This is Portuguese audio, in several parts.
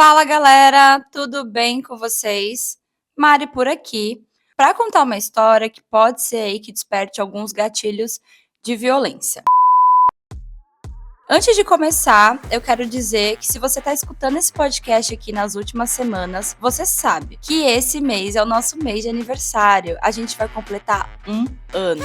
Fala galera, tudo bem com vocês? Mari por aqui, para contar uma história que pode ser aí que desperte alguns gatilhos de violência. Antes de começar, eu quero dizer que se você está escutando esse podcast aqui nas últimas semanas, você sabe que esse mês é o nosso mês de aniversário. A gente vai completar 1 ano.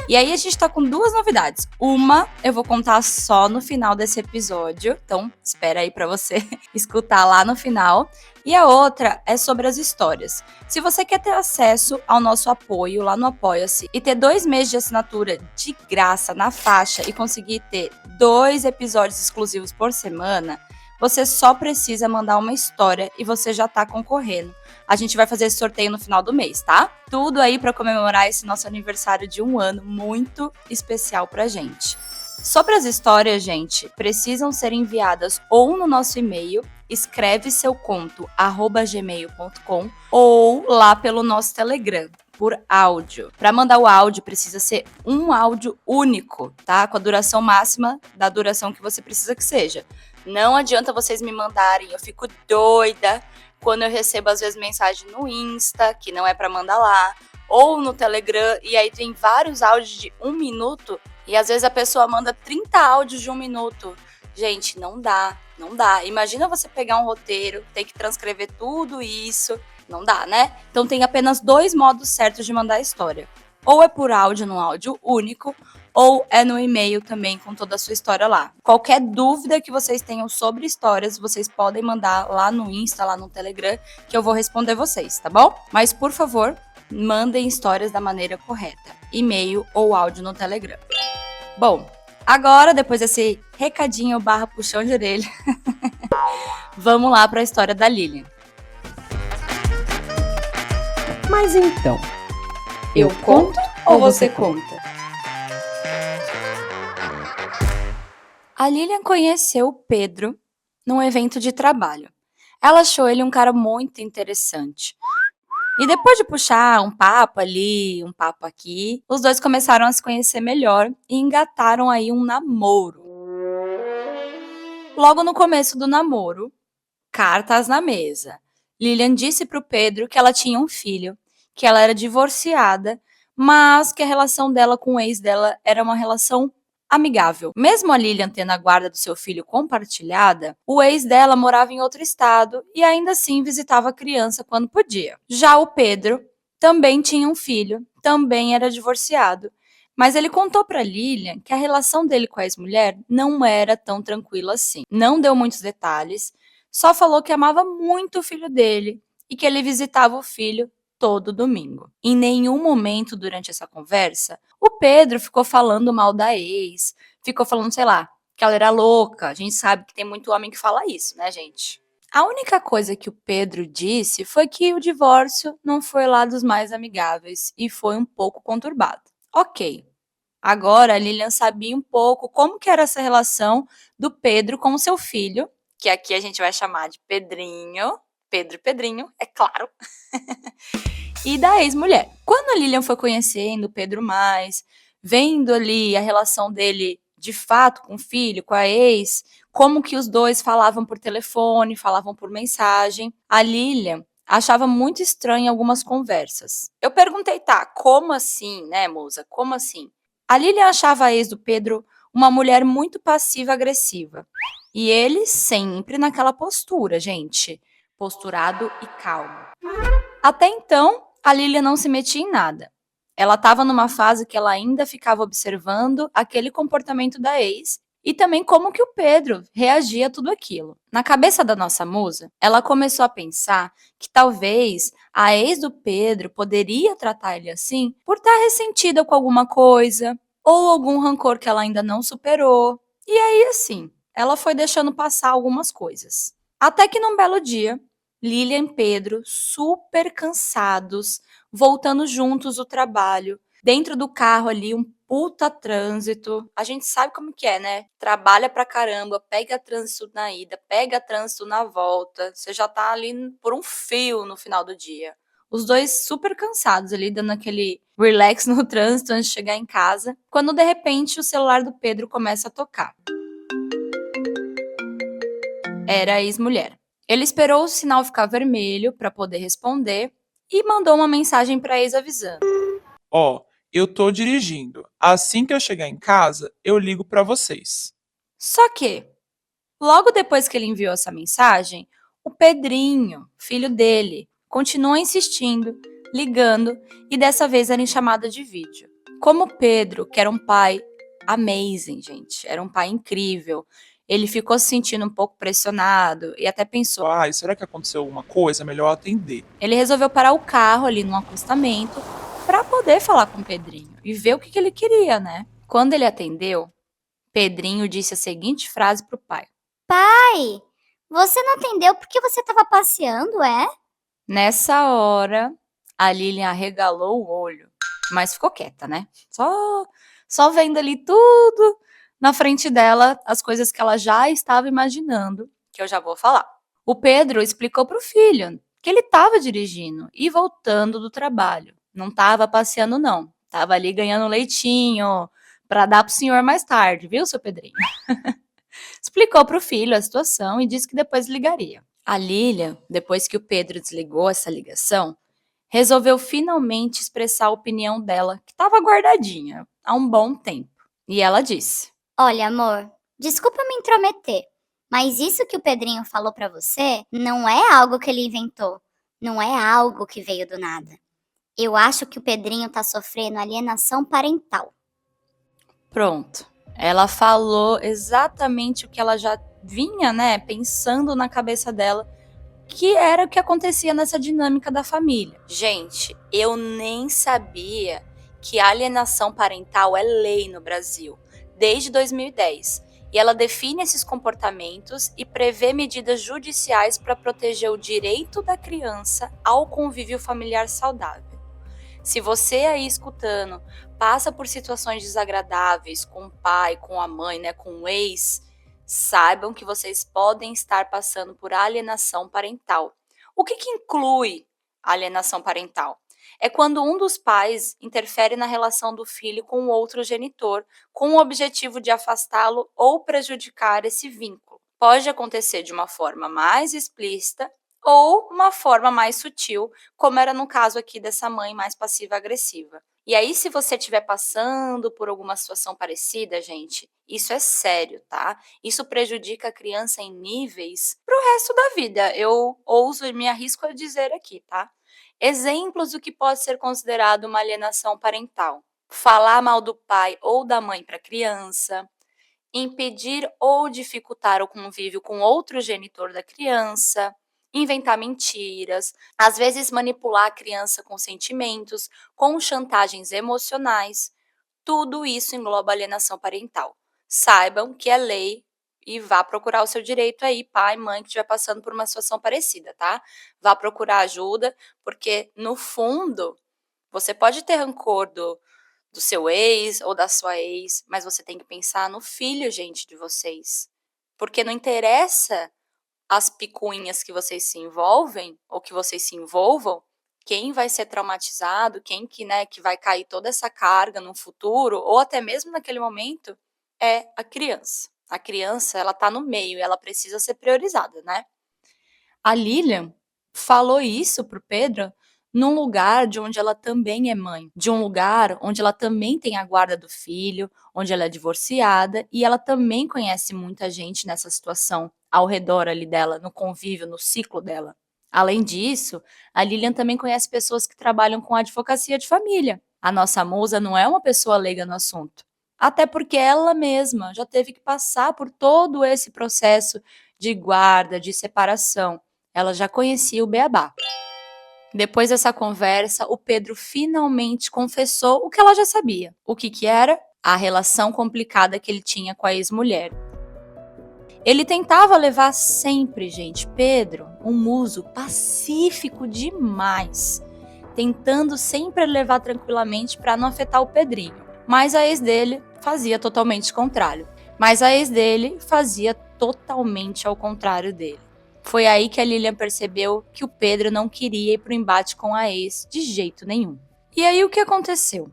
E aí a gente tá com 2 novidades. Uma, eu vou contar só no final desse episódio, então espera aí pra você escutar lá no final. E a outra é sobre as histórias. Se você quer ter acesso ao nosso apoio lá no Apoia-se e ter 2 meses de assinatura de graça na faixa e conseguir ter 2 episódios exclusivos por semana, você só precisa mandar uma história e você já tá concorrendo. A gente vai fazer esse sorteio no final do mês, tá? Tudo aí para comemorar esse nosso aniversário de 1 ano muito especial pra gente. Sobre as histórias, gente, precisam ser enviadas ou no nosso e-mail, escreveseuconto@gmail.com, ou lá pelo nosso Telegram, por áudio. Para mandar o áudio, precisa ser um áudio único, tá? Com a duração máxima da duração que você precisa que seja. Não adianta vocês me mandarem, eu fico doida quando eu recebo às vezes mensagem no Insta, que não é para mandar lá, ou no Telegram, e aí tem vários áudios de 1 minuto, e às vezes a pessoa manda 30 áudios de 1 minuto. Gente, não dá. Imagina você pegar um roteiro, ter que transcrever tudo isso, não dá, né? Então tem apenas 2 modos certos de mandar a história. Ou é por áudio, num áudio único, ou é no e-mail também com toda a sua história lá. Qualquer dúvida que vocês tenham sobre histórias, vocês podem mandar lá no Insta, lá no Telegram, que eu vou responder vocês, tá bom? Mas, por favor, mandem histórias da maneira correta. E-mail ou áudio no Telegram. Bom, agora, depois desse recadinho / puxão de orelha, vamos lá para a história da Lilian. Mas então, Eu conto ou você conta? A Lilian conheceu o Pedro num evento de trabalho. Ela achou ele um cara muito interessante. E depois de puxar um papo ali, um papo aqui, os dois começaram a se conhecer melhor e engataram aí um namoro. Logo no começo do namoro, cartas na mesa. Lilian disse para o Pedro que ela tinha um filho, que ela era divorciada, mas que a relação dela com o ex dela era uma relação amigável. Mesmo a Lilian tendo a guarda do seu filho compartilhada, o ex dela morava em outro estado e ainda assim visitava a criança quando podia. Já o Pedro também tinha um filho, também era divorciado, mas ele contou para Lilian que a relação dele com a ex-mulher não era tão tranquila assim. Não deu muitos detalhes, só falou que amava muito o filho dele e que ele visitava o filho todo domingo. Em nenhum momento durante essa conversa, o Pedro ficou falando mal da ex, ficou falando, sei lá, que ela era louca. A gente sabe que tem muito homem que fala isso, né, gente? A única coisa que o Pedro disse foi que o divórcio não foi lá dos mais amigáveis e foi um pouco conturbado. Ok. Agora a Lilian sabia um pouco como que era essa relação do Pedro com o seu filho, que aqui a gente vai chamar de Pedrinho. Pedro e Pedrinho, é claro. E da ex-mulher. Quando a Lilian foi conhecendo o Pedro mais, vendo ali a relação dele de fato com o filho, com a ex, como que os dois falavam por telefone, falavam por mensagem, a Lilian achava muito estranho algumas conversas. Eu perguntei, tá, como assim, né, moça? Como assim? A Lilian achava a ex do Pedro uma mulher muito passiva-agressiva. E ele sempre naquela postura, gente. Posturado e calmo. Até então, a Lilian não se metia em nada. Ela estava numa fase que ela ainda ficava observando aquele comportamento da ex e também como que o Pedro reagia a tudo aquilo. Na cabeça da nossa musa, ela começou a pensar que talvez a ex do Pedro poderia tratar ele assim por estar ressentida com alguma coisa ou algum rancor que ela ainda não superou. E aí, assim, ela foi deixando passar algumas coisas. Até que num belo dia, Lilian e Pedro, super cansados, voltando juntos do trabalho, dentro do carro ali, um puta trânsito. A gente sabe como que é, né? Trabalha pra caramba, pega trânsito na ida, pega trânsito na volta. Você já tá ali por um fio no final do dia. Os dois super cansados ali, dando aquele relax no trânsito antes de chegar em casa, quando de repente o celular do Pedro começa a tocar. Era a ex-mulher. Ele esperou o sinal ficar vermelho para poder responder e mandou uma mensagem para a ex avisando. Ó, eu tô dirigindo. Assim que eu chegar em casa, eu ligo pra vocês. Só que, logo depois que ele enviou essa mensagem, o Pedrinho, filho dele, continuou insistindo, ligando e dessa vez era em chamada de vídeo. Como o Pedro, que era um pai amazing, gente, era um pai incrível, ele ficou se sentindo um pouco pressionado e até pensou. Ai, será que aconteceu alguma coisa? É melhor atender. Ele resolveu parar o carro ali num acostamento para poder falar com o Pedrinho e ver o que ele queria, né? Quando ele atendeu, Pedrinho disse a seguinte frase pro pai. Pai, você não atendeu porque você estava passeando, é? Nessa hora, a Lilian arregalou o olho, mas ficou quieta, né? Só vendo ali tudo na frente dela, as coisas que ela já estava imaginando, que eu já vou falar. O Pedro explicou pro filho que ele estava dirigindo e voltando do trabalho. Não estava passeando, não. Estava ali ganhando leitinho para dar pro senhor mais tarde, viu, seu Pedrinho? Explicou pro filho a situação e disse que depois ligaria. A Lilian, depois que o Pedro desligou essa ligação, resolveu finalmente expressar a opinião dela, que estava guardadinha há um bom tempo. E ela disse: Olha, amor, desculpa me intrometer, mas isso que o Pedrinho falou pra você não é algo que ele inventou, não é algo que veio do nada. Eu acho que o Pedrinho tá sofrendo alienação parental. pronto. Ela falou exatamente o que ela já vinha, né, pensando na cabeça dela, que era o que acontecia nessa dinâmica da família. Gente, eu nem sabia que a alienação parental é lei no Brasil, desde 2010. E ela define esses comportamentos e prevê medidas judiciais para proteger o direito da criança ao convívio familiar saudável. Se você aí escutando passa por situações desagradáveis com o pai, com a mãe, né, com o ex, saibam que vocês podem estar passando por alienação parental. O que inclui a alienação parental? É quando um dos pais interfere na relação do filho com o outro genitor, com o objetivo de afastá-lo ou prejudicar esse vínculo. Pode acontecer de uma forma mais explícita ou uma forma mais sutil, como era no caso aqui dessa mãe mais passiva-agressiva. E aí, se você estiver passando por alguma situação parecida, gente, isso é sério, tá? Isso prejudica a criança em níveis pro resto da vida. Eu ouso e me arrisco a dizer aqui, tá? Exemplos do que pode ser considerado uma alienação parental: falar mal do pai ou da mãe para a criança, impedir ou dificultar o convívio com outro genitor da criança, inventar mentiras, às vezes manipular a criança com sentimentos, com chantagens emocionais. Tudo isso engloba alienação parental. Saibam que é lei e vá procurar o seu direito aí, pai, mãe, que estiver passando por uma situação parecida, tá? Vá procurar ajuda, porque no fundo você pode ter rancor do seu ex ou da sua ex, mas você tem que pensar no filho, gente, de vocês. Porque não interessa as picuinhas que vocês se envolvem ou que vocês se envolvam, quem vai ser traumatizado, quem que, né, que vai cair toda essa carga no futuro ou até mesmo naquele momento é a criança. A criança, ela tá no meio, ela precisa ser priorizada, né? A Lilian falou isso pro Pedro num lugar de onde ela também é mãe, de um lugar onde ela também tem a guarda do filho, onde ela é divorciada e ela também conhece muita gente nessa situação ao redor ali dela, no convívio, no ciclo dela. Além disso, a Lilian também conhece pessoas que trabalham com advocacia de família. A nossa musa não é uma pessoa leiga no assunto, até porque ela mesma já teve que passar por todo esse processo de guarda, de separação. Ela já conhecia o beabá. Depois dessa conversa, o Pedro finalmente confessou o que ela já sabia. O que era? A relação complicada que ele tinha com a ex-mulher. Ele tentava levar sempre, gente, Pedro, um muso pacífico demais, tentando sempre levar tranquilamente para não afetar o Pedrinho. Mas a ex dele fazia totalmente o contrário. Dele. Foi aí que a Lilian percebeu que o Pedro não queria ir pro embate com a ex de jeito nenhum. E aí o que aconteceu?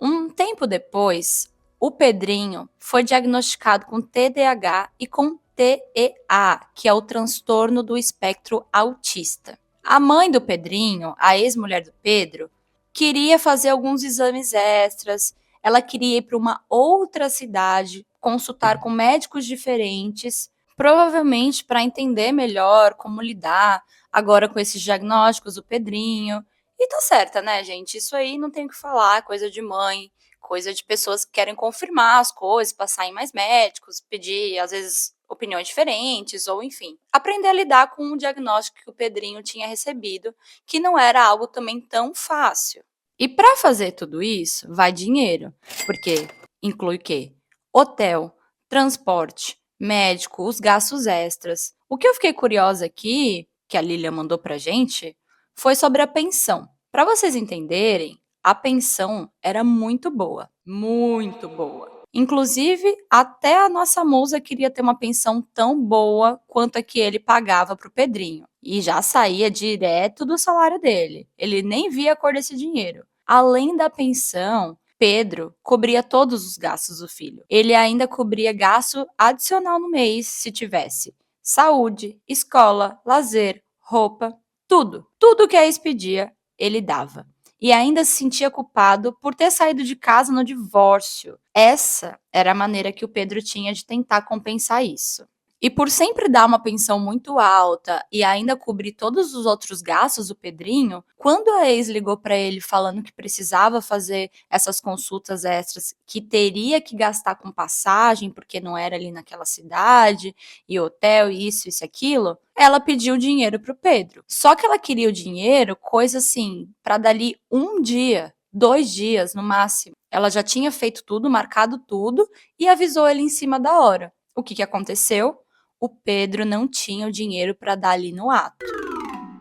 Um tempo depois, o Pedrinho foi diagnosticado com TDAH e com TEA, que é o transtorno do espectro autista. A mãe do Pedrinho, a ex-mulher do Pedro, queria fazer alguns exames extras, ela queria ir para uma outra cidade, consultar com médicos diferentes, provavelmente para entender melhor como lidar agora com esses diagnósticos do Pedrinho. E tá certa, né, gente? Isso aí não tem o que falar, coisa de mãe, coisa de pessoas que querem confirmar as coisas, passar em mais médicos, pedir, às vezes, opiniões diferentes, ou enfim. Aprender a lidar com o diagnóstico que o Pedrinho tinha recebido, que não era algo também tão fácil. E para fazer tudo isso, vai dinheiro, porque inclui o quê? Hotel, transporte, médico, os gastos extras. O que eu fiquei curiosa aqui, que a Lilian mandou pra gente, foi sobre a pensão. Para vocês entenderem, a pensão era muito boa, muito boa. Inclusive, até a nossa musa queria ter uma pensão tão boa quanto a que ele pagava para o Pedrinho. E já saía direto do salário dele. Ele nem via a cor desse dinheiro. Além da pensão, Pedro cobria todos os gastos do filho. Ele ainda cobria gasto adicional no mês, se tivesse. Saúde, escola, lazer, roupa, tudo. Tudo que a ex pedia, ele dava. E ainda se sentia culpado por ter saído de casa no divórcio. Essa era a maneira que o Pedro tinha de tentar compensar isso. E por sempre dar uma pensão muito alta e ainda cobrir todos os outros gastos do Pedrinho, quando a ex ligou para ele falando que precisava fazer essas consultas extras, que teria que gastar com passagem, porque não era ali naquela cidade, e hotel, e isso, aquilo, ela pediu dinheiro pro Pedro. Só que ela queria o dinheiro, coisa assim, para dali 1 dia, 2 dias no máximo. Ela já tinha feito tudo, marcado tudo, e avisou ele em cima da hora. O que aconteceu? O Pedro não tinha o dinheiro para dar ali no ato.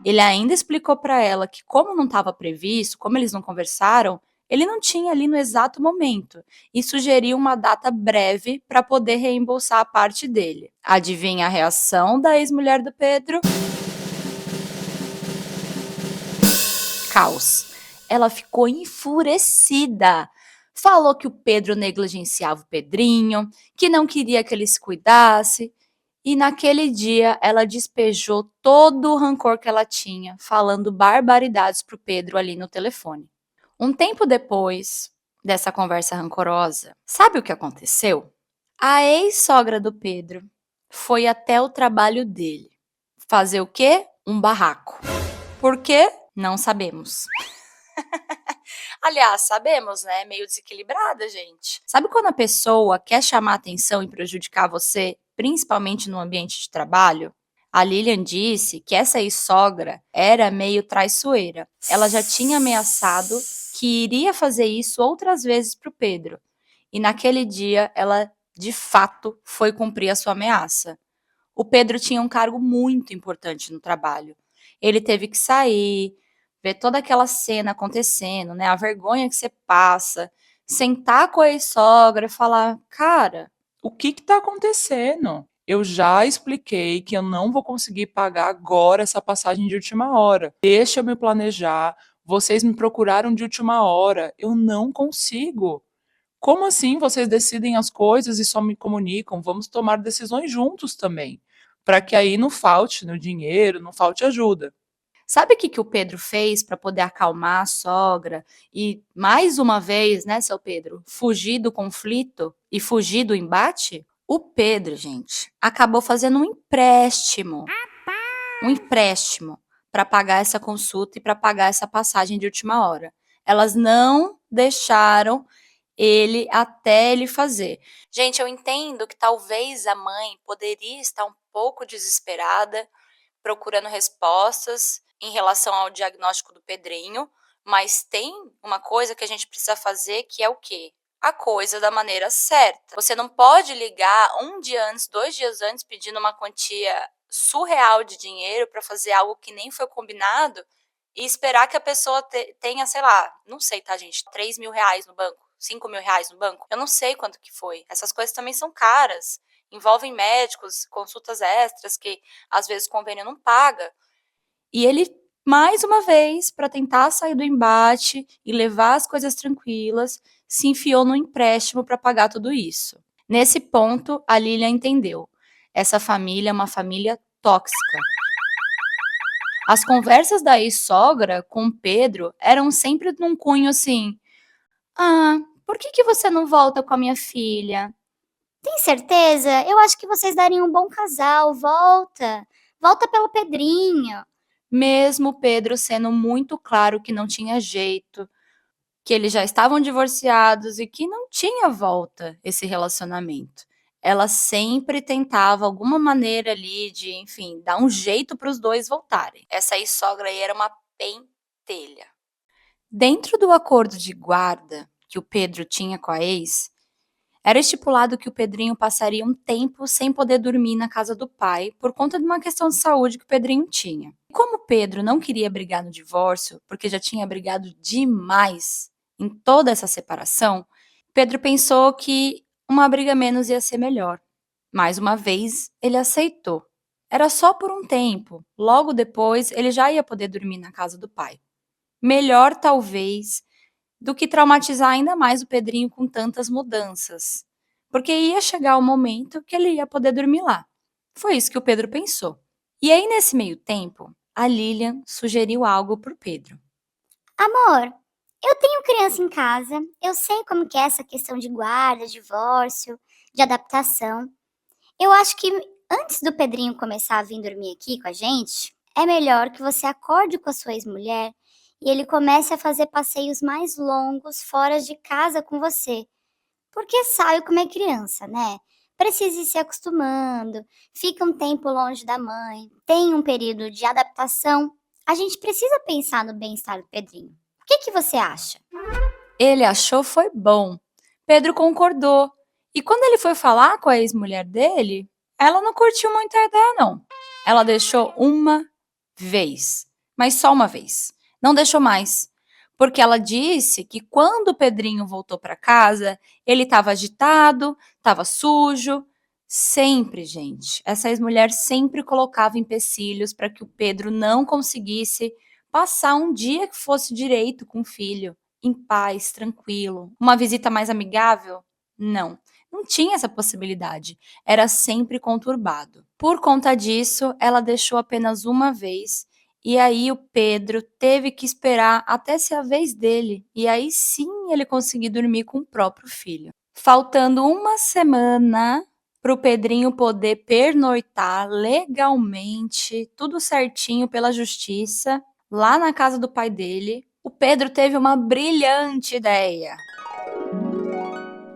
Ele ainda explicou para ela que, como não estava previsto, como eles não conversaram, ele não tinha ali no exato momento e sugeriu uma data breve para poder reembolsar a parte dele. Adivinha a reação da ex-mulher do Pedro? Caos. Ela ficou enfurecida. Falou que o Pedro negligenciava o Pedrinho, que não queria que ele se cuidasse. E naquele dia ela despejou todo o rancor que ela tinha, falando barbaridades pro Pedro ali no telefone. Um tempo depois dessa conversa rancorosa, sabe o que aconteceu? A ex-sogra do Pedro foi até o trabalho dele. Fazer o quê? Um barraco. Por quê? Não sabemos. Aliás, sabemos, né? Meio desequilibrada, gente. Sabe quando a pessoa quer chamar atenção e prejudicar você, principalmente no ambiente de trabalho? A Lilian disse que essa ex-sogra era meio traiçoeira. Ela já tinha ameaçado que iria fazer isso outras vezes para o Pedro. E naquele dia, ela, de fato, foi cumprir a sua ameaça. O Pedro tinha um cargo muito importante no trabalho. Ele teve que sair, ver toda aquela cena acontecendo, né? A vergonha que você passa, sentar com a ex-sogra e falar, cara, O que está acontecendo? Eu já expliquei que eu não vou conseguir pagar agora essa passagem de última hora. Deixa eu me planejar. Vocês me procuraram de última hora. Eu não consigo. Como assim vocês decidem as coisas e só me comunicam? Vamos tomar decisões juntos também, para que aí não falte no dinheiro, não falte ajuda. sabe o que o Pedro fez para poder acalmar a sogra e, mais uma vez, né, seu Pedro, fugir do conflito e fugir do embate? O Pedro, gente, acabou fazendo um empréstimo para pagar essa consulta e para pagar essa passagem de última hora. Elas não deixaram ele até ele fazer. Gente, eu entendo que talvez a mãe poderia estar um pouco desesperada, procurando respostas em relação ao diagnóstico do Pedrinho, mas tem uma coisa que a gente precisa fazer que é o quê? A coisa da maneira certa. Você não pode ligar 1 dia antes, 2 dias antes, pedindo uma quantia surreal de dinheiro para fazer algo que nem foi combinado e esperar que a pessoa tenha, sei lá, não sei, tá, gente, 3 mil reais no banco, 5 mil reais no banco. Eu não sei quanto que foi. Essas coisas também são caras. Envolvem médicos, consultas extras que às vezes o convênio não paga. E ele, mais uma vez, para tentar sair do embate e levar as coisas tranquilas, se enfiou no empréstimo para pagar tudo isso. Nesse ponto, a Lilian entendeu. Essa família é uma família tóxica. As conversas da ex-sogra com Pedro eram sempre num cunho assim: "Ah, por que você não volta com a minha filha?" Tem certeza? Eu acho que vocês dariam um bom casal. Volta. Volta pelo Pedrinho. Mesmo Pedro sendo muito claro que não tinha jeito, que eles já estavam divorciados e que não tinha volta esse relacionamento. Ela sempre tentava alguma maneira ali de, enfim, dar um jeito para os dois voltarem. Essa ex-sogra aí era uma pentelha. Dentro do acordo de guarda que o Pedro tinha com a ex, era estipulado que o Pedrinho passaria um tempo sem poder dormir na casa do pai por conta de uma questão de saúde que o Pedrinho tinha. Como o Pedro não queria brigar no divórcio, porque já tinha brigado demais em toda essa separação, Pedro pensou que uma briga menos ia ser melhor. Mais uma vez, ele aceitou. Era só por um tempo, logo depois ele já ia poder dormir na casa do pai. Melhor, talvez, do que traumatizar ainda mais o Pedrinho com tantas mudanças, porque ia chegar o momento que ele ia poder dormir lá. Foi isso que o Pedro pensou. E aí, nesse meio tempo, a Lilian sugeriu algo para o Pedro. Amor, eu tenho criança em casa. Eu sei como que é essa questão de guarda, divórcio, de adaptação. Eu acho que antes do Pedrinho começar a vir dormir aqui com a gente, é melhor que você acorde com a sua ex-mulher e ele comece a fazer passeios mais longos fora de casa com você. Porque sabe como é criança, né? Precisa ir se acostumando, fica um tempo longe da mãe, tem um período de adaptação. A gente precisa pensar no bem-estar do Pedrinho. O que você acha? Ele achou foi bom. Pedro concordou. E quando ele foi falar com a ex-mulher dele, ela não curtiu muito a ideia, não. Ela deixou uma vez, mas só uma vez. Não deixou mais. Porque ela disse que quando o Pedrinho voltou para casa, ele estava agitado, estava sujo. Sempre, gente. Essa ex-mulher sempre colocava empecilhos para que o Pedro não conseguisse passar um dia que fosse direito com o filho, em paz, tranquilo. Uma visita mais amigável? Não. Não tinha essa possibilidade. Era sempre conturbado. Por conta disso, ela deixou apenas uma vez. E aí o Pedro teve que esperar até ser a vez dele. E aí sim ele conseguiu dormir com o próprio filho. Faltando uma semana para o Pedrinho poder pernoitar legalmente, tudo certinho pela justiça, lá na casa do pai dele, o Pedro teve uma brilhante ideia.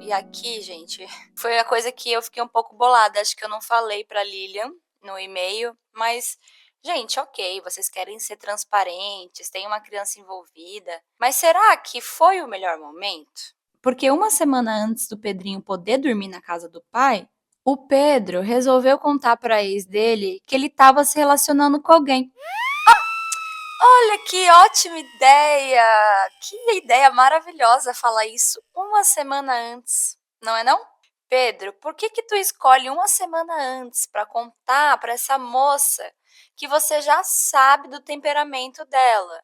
E aqui, gente, foi a coisa que eu fiquei um pouco bolada. Acho que eu não falei para Lilian no e-mail, mas, gente, ok, vocês querem ser transparentes, tem uma criança envolvida, mas será que foi o melhor momento? Porque uma semana antes do Pedrinho poder dormir na casa do pai, o Pedro resolveu contar para a ex dele que ele estava se relacionando com alguém. Olha que ótima ideia! Que ideia maravilhosa falar isso uma semana antes, não é não? Pedro, por que tu escolhe uma semana antes para contar para essa moça que você já sabe do temperamento dela?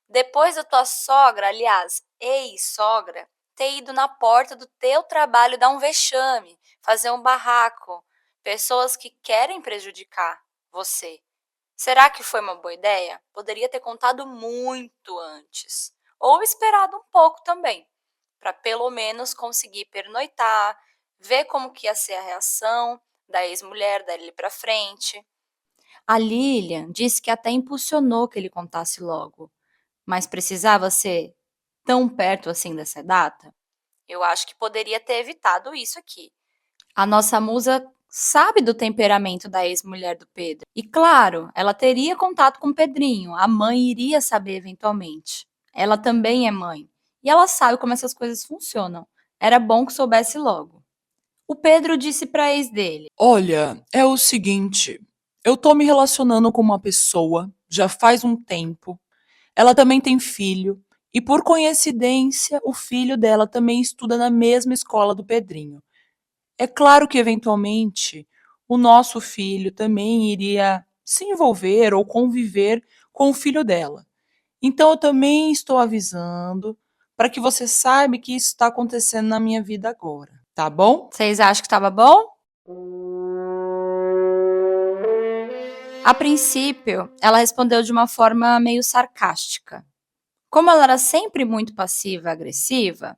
Depois da tua sogra, aliás, ex-sogra, ter ido na porta do teu trabalho dar um vexame, fazer um barraco, pessoas que querem prejudicar você. Será que foi uma boa ideia? Poderia ter contado muito antes. Ou esperado um pouco também, para pelo menos conseguir pernoitar, ver como que ia ser a reação da ex-mulher dali para frente. A Lilian disse que até impulsionou que ele contasse logo, mas precisava ser tão perto assim dessa data? Eu acho que poderia ter evitado isso aqui. A nossa musa sabe do temperamento da ex-mulher do Pedro. E claro, ela teria contato com o Pedrinho, a mãe iria saber eventualmente. Ela também é mãe, e ela sabe como essas coisas funcionam. Era bom que soubesse logo. O Pedro disse para a ex dele: Olha, é o seguinte, eu tô me relacionando com uma pessoa já faz um tempo. Ela também tem filho e por coincidência, o filho dela também estuda na mesma escola do Pedrinho. É claro que eventualmente o nosso filho também iria se envolver ou conviver com o filho dela. Então eu também estou avisando para que você saiba que isso está acontecendo na minha vida agora, tá bom? Vocês acham que estava bom? A princípio, ela respondeu de uma forma meio sarcástica. Como ela era sempre muito passiva e agressiva,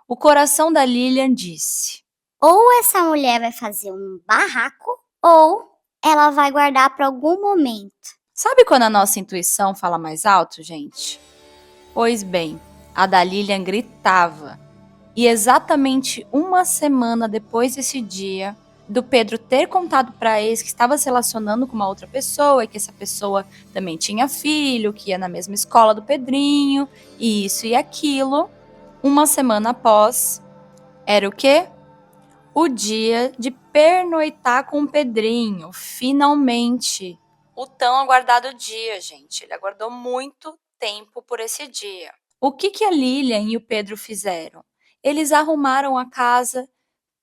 o coração da Lilian disse: Ou essa mulher vai fazer um barraco, ou ela vai guardar para algum momento. sabe quando a nossa intuição fala mais alto, gente? Pois bem, a da Lilian gritava. E exatamente uma semana depois desse dia, do Pedro ter contado para ex que estava se relacionando com uma outra pessoa e que essa pessoa também tinha filho, que ia na mesma escola do Pedrinho, e isso e aquilo, uma semana após, era o quê? O dia de pernoitar com o Pedrinho, finalmente. O tão aguardado dia, gente. Ele aguardou muito tempo por esse dia. O que a Lilian e o Pedro fizeram? Eles arrumaram a casa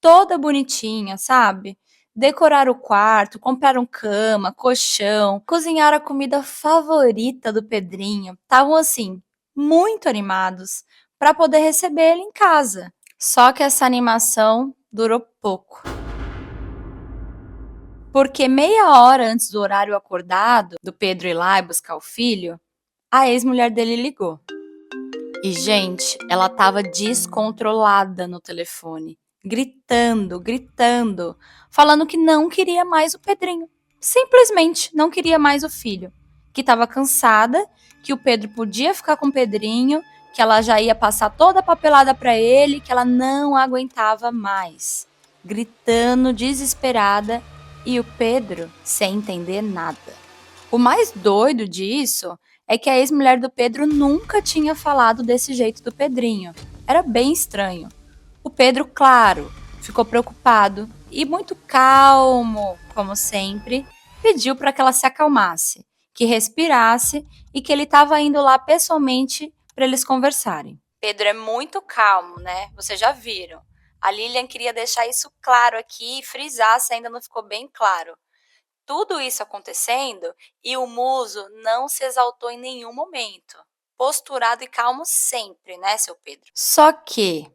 toda bonitinha, sabe? Decoraram o quarto, compraram cama, colchão, cozinharam a comida favorita do Pedrinho. Estavam assim, muito animados para poder receber ele em casa. Só que essa animação durou pouco. Porque meia hora antes do horário acordado do Pedro ir lá e buscar o filho, a ex-mulher dele ligou. E, gente, ela tava descontrolada no telefone, gritando, falando que não queria mais o Pedrinho. Simplesmente não queria mais o filho. Que tava cansada, que o Pedro podia ficar com o Pedrinho, que ela já ia passar toda a papelada pra ele, que ela não aguentava mais. Gritando, desesperada, e o Pedro sem entender nada. O mais doido disso é que a ex-mulher do Pedro nunca tinha falado desse jeito do Pedrinho. Era bem estranho. O Pedro, claro, ficou preocupado e muito calmo, como sempre, pediu para que ela se acalmasse, que respirasse e que ele estava indo lá pessoalmente para eles conversarem. Pedro é muito calmo, né? Vocês já viram. A Lilian queria deixar isso claro aqui e frisar se ainda não ficou bem claro. Tudo isso acontecendo e o muso não se exaltou em nenhum momento. Posturado e calmo sempre, né, seu Pedro? Só que,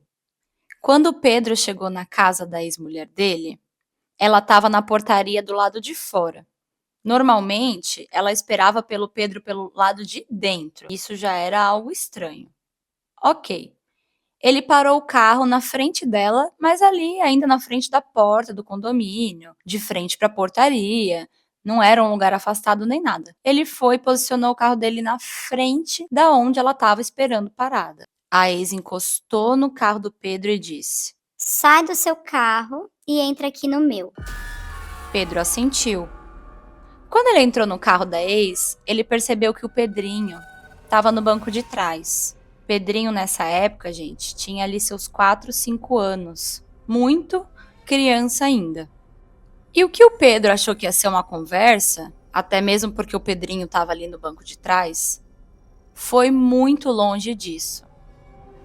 quando o Pedro chegou na casa da ex-mulher dele, ela estava na portaria do lado de fora. Normalmente, ela esperava pelo Pedro pelo lado de dentro. Isso já era algo estranho. Ok. Ele parou o carro na frente dela, mas ali, ainda na frente da porta do condomínio, de frente para a portaria. Não era um lugar afastado nem nada. Ele foi e posicionou o carro dele na frente da onde ela estava esperando parada. A ex encostou no carro do Pedro e disse: Sai do seu carro e entra aqui no meu. Pedro assentiu. Quando ele entrou no carro da ex, ele percebeu que o Pedrinho estava no banco de trás. Pedrinho, nessa época, gente, tinha ali seus 4, 5 anos. Muito criança ainda. E o que o Pedro achou que ia ser uma conversa, até mesmo porque o Pedrinho estava ali no banco de trás, foi muito longe disso.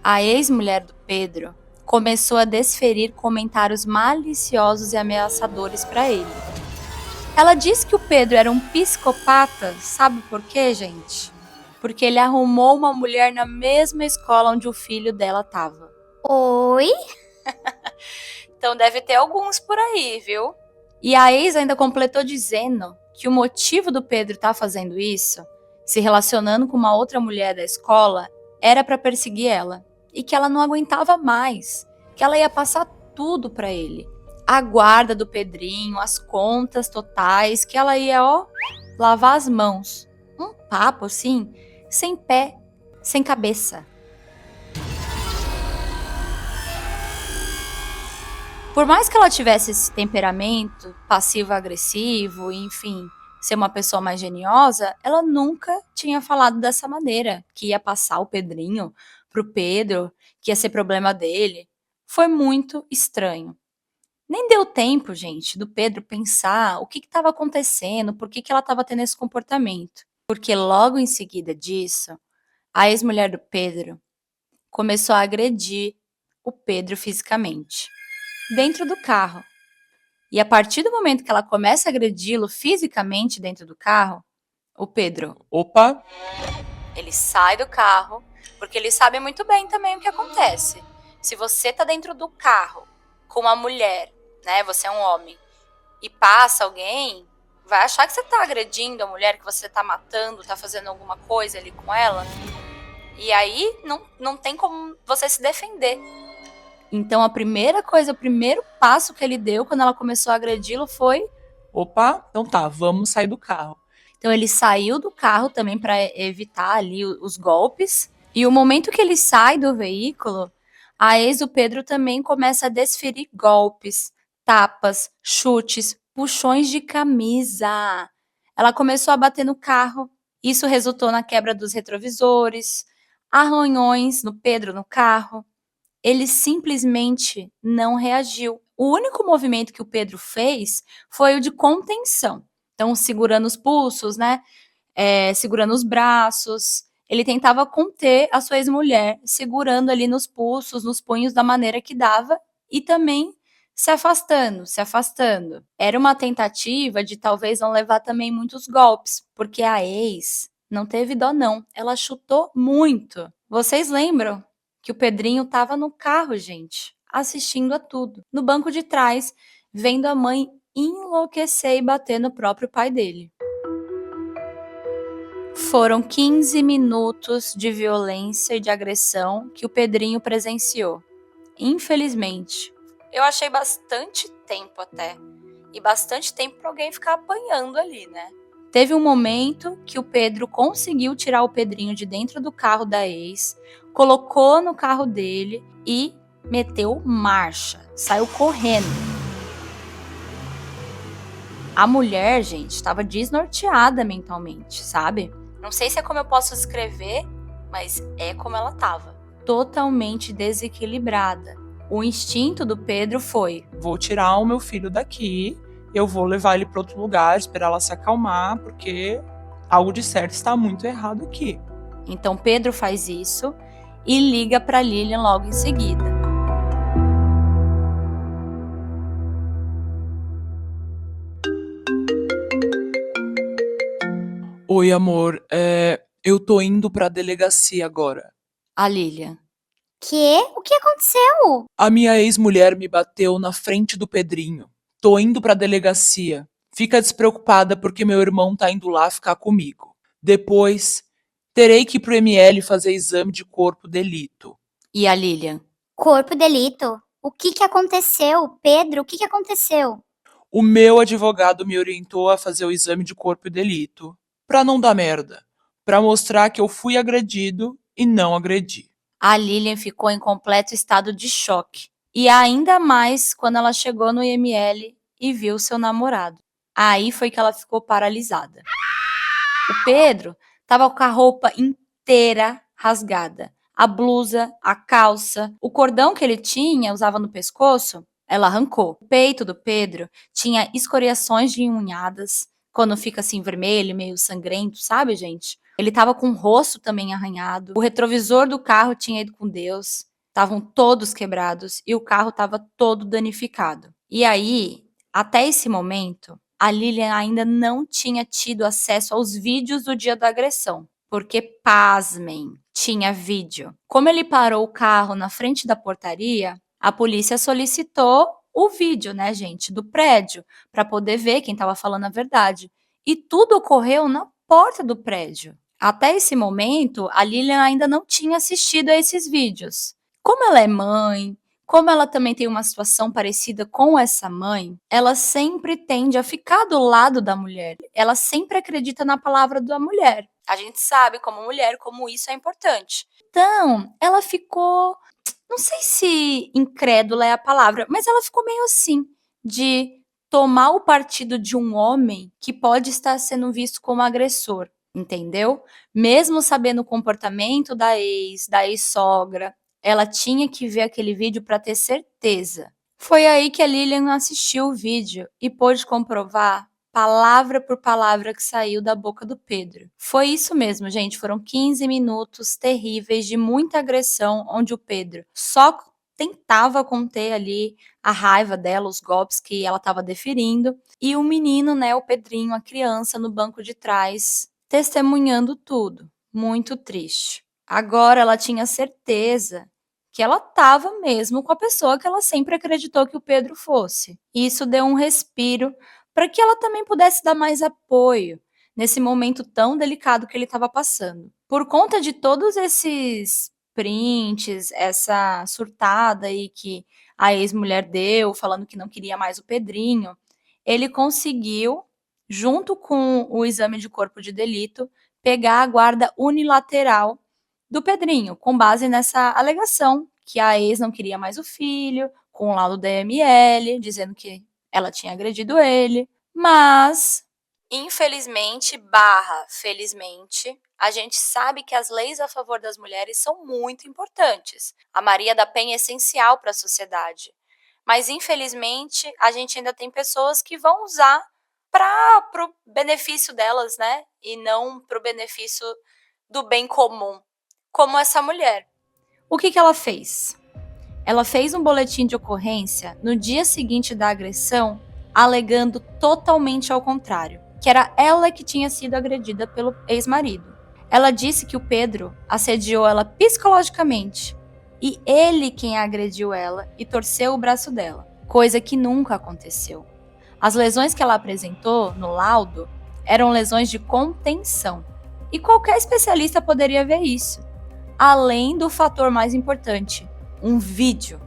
A ex-mulher do Pedro começou a desferir comentários maliciosos e ameaçadores para ele. Ela disse que o Pedro era um psicopata, sabe por quê, gente? Porque ele arrumou uma mulher na mesma escola onde o filho dela estava. Oi? Então deve ter alguns por aí, viu? E a ex ainda completou dizendo que o motivo do Pedro estar fazendo isso, se relacionando com uma outra mulher da escola, era para perseguir ela. E que ela não aguentava mais, que ela ia passar tudo para ele. A guarda do Pedrinho, as contas totais, que ela ia, lavar as mãos. Um papo assim, sem pé, sem cabeça. Por mais que ela tivesse esse temperamento passivo-agressivo, enfim, ser uma pessoa mais geniosa, ela nunca tinha falado dessa maneira, que ia passar o Pedrinho pro Pedro, que ia ser problema dele. Foi muito estranho. Nem deu tempo, gente, do Pedro pensar o que estava acontecendo, por que ela estava tendo esse comportamento. Porque logo em seguida disso, a ex-mulher do Pedro começou a agredir o Pedro fisicamente, dentro do carro. E a partir do momento que ela começa a agredi-lo fisicamente dentro do carro, o Pedro, Opa, ele sai do carro, porque ele sabe muito bem também o que acontece. Se você tá dentro do carro com uma mulher, né, você é um homem, e passa alguém, vai achar que você tá agredindo a mulher, que você tá matando, tá fazendo alguma coisa ali com ela. E aí não tem como você se defender. Então a primeira coisa, o primeiro passo que ele deu quando ela começou a agredi-lo foi... Opa, então tá, vamos sair do carro. Então ele saiu do carro também para evitar ali os golpes. E o momento que ele sai do veículo, a ex do Pedro também começa a desferir golpes, tapas, chutes, puxões de camisa. Ela começou a bater no carro. Isso resultou na quebra dos retrovisores, arranhões no Pedro no carro. Ele simplesmente não reagiu. O único movimento que o Pedro fez foi o de contenção. Então, segurando os pulsos, né? Segurando os braços. Ele tentava conter a sua ex-mulher, segurando ali nos pulsos, nos punhos da maneira que dava e também se afastando, se afastando. Era uma tentativa de talvez não levar também muitos golpes, porque a ex não teve dó não. Ela chutou muito. Vocês lembram que o Pedrinho estava no carro, gente, assistindo a tudo, no banco de trás, vendo a mãe enlouquecer e bater no próprio pai dele. Foram 15 minutos de violência e de agressão que o Pedrinho presenciou. Infelizmente, eu achei bastante tempo até, e bastante tempo para alguém ficar apanhando ali, né? Teve um momento que o Pedro conseguiu tirar o Pedrinho de dentro do carro da ex, colocou no carro dele e meteu marcha, saiu correndo. A mulher, gente, estava desnorteada mentalmente, sabe? Não sei se é como eu posso escrever, mas é como ela estava. Totalmente desequilibrada. O instinto do Pedro foi: vou tirar o meu filho daqui, eu vou levar ele para outro lugar, esperar ela se acalmar, porque algo de certo está muito errado aqui. Então Pedro faz isso e liga para Lilian logo em seguida. Oi, amor, eu tô indo pra delegacia agora. A Lilian: Quê? O que aconteceu? A minha ex-mulher me bateu na frente do Pedrinho. Tô indo pra delegacia. Fica despreocupada porque meu irmão tá indo lá ficar comigo. Depois, terei que ir pro ML fazer exame de corpo delito. E a Lilian: Corpo delito. O que aconteceu? Pedro, o que aconteceu? O meu advogado me orientou a fazer o exame de corpo e delito, pra não dar merda, pra mostrar que eu fui agredido e não agredi. A Lilian ficou em completo estado de choque. E ainda mais quando ela chegou no IML e viu seu namorado. Aí foi que ela ficou paralisada. O Pedro estava com a roupa inteira rasgada. A blusa, a calça, o cordão que ele usava no pescoço, ela arrancou. O peito do Pedro tinha escoriações de unhadas, quando fica assim vermelho, meio sangrento, sabe, gente? Ele tava com o rosto também arranhado. O retrovisor do carro tinha ido com Deus. Estavam todos quebrados e o carro estava todo danificado. E aí, até esse momento, a Lilian ainda não tinha tido acesso aos vídeos do dia da agressão. Porque, pasmem, tinha vídeo. Como ele parou o carro na frente da portaria, a polícia solicitou o vídeo, né, gente, do prédio, para poder ver quem estava falando a verdade. E tudo ocorreu na porta do prédio. Até esse momento, a Lilian ainda não tinha assistido a esses vídeos. Como ela é mãe, como ela também tem uma situação parecida com essa mãe, ela sempre tende a ficar do lado da mulher. Ela sempre acredita na palavra da mulher. A gente sabe, como mulher, como isso é importante. Então, ela ficou, não sei se incrédula é a palavra, mas ela ficou meio assim, de tomar o partido de um homem que pode estar sendo visto como agressor, entendeu? Mesmo sabendo o comportamento da ex-sogra, ela tinha que ver aquele vídeo para ter certeza. Foi aí que a Lilian assistiu o vídeo e pôde comprovar palavra por palavra que saiu da boca do Pedro. Foi isso mesmo, gente. Foram 15 minutos terríveis de muita agressão, onde o Pedro só tentava conter ali a raiva dela, os golpes que ela estava deferindo, e o menino, né, o Pedrinho, a criança, no banco de trás, testemunhando tudo. Muito triste. Agora ela tinha certeza que ela estava mesmo com a pessoa que ela sempre acreditou que o Pedro fosse. E isso deu um respiro para que ela também pudesse dar mais apoio nesse momento tão delicado que ele estava passando. Por conta de todos esses prints, essa surtada aí que a ex-mulher deu, falando que não queria mais o Pedrinho, ele conseguiu, junto com o exame de corpo de delito, pegar a guarda unilateral do Pedrinho, com base nessa alegação que a ex não queria mais o filho, com o laudo da ML, dizendo que ela tinha agredido ele, mas infelizmente, felizmente, a gente sabe que as leis a favor das mulheres são muito importantes. A Maria da Penha é essencial para a sociedade. Mas, infelizmente, a gente ainda tem pessoas que vão usar para o benefício delas, né? E não para o benefício do bem comum, como essa mulher. O que ela fez? Ela fez um boletim de ocorrência no dia seguinte da agressão, alegando totalmente ao contrário, que era ela que tinha sido agredida pelo ex-marido. Ela disse que o Pedro assediou ela psicologicamente e ele quem agrediu ela e torceu o braço dela, coisa que nunca aconteceu. As lesões que ela apresentou no laudo eram lesões de contenção, e qualquer especialista poderia ver isso, além do fator mais importante, um vídeo.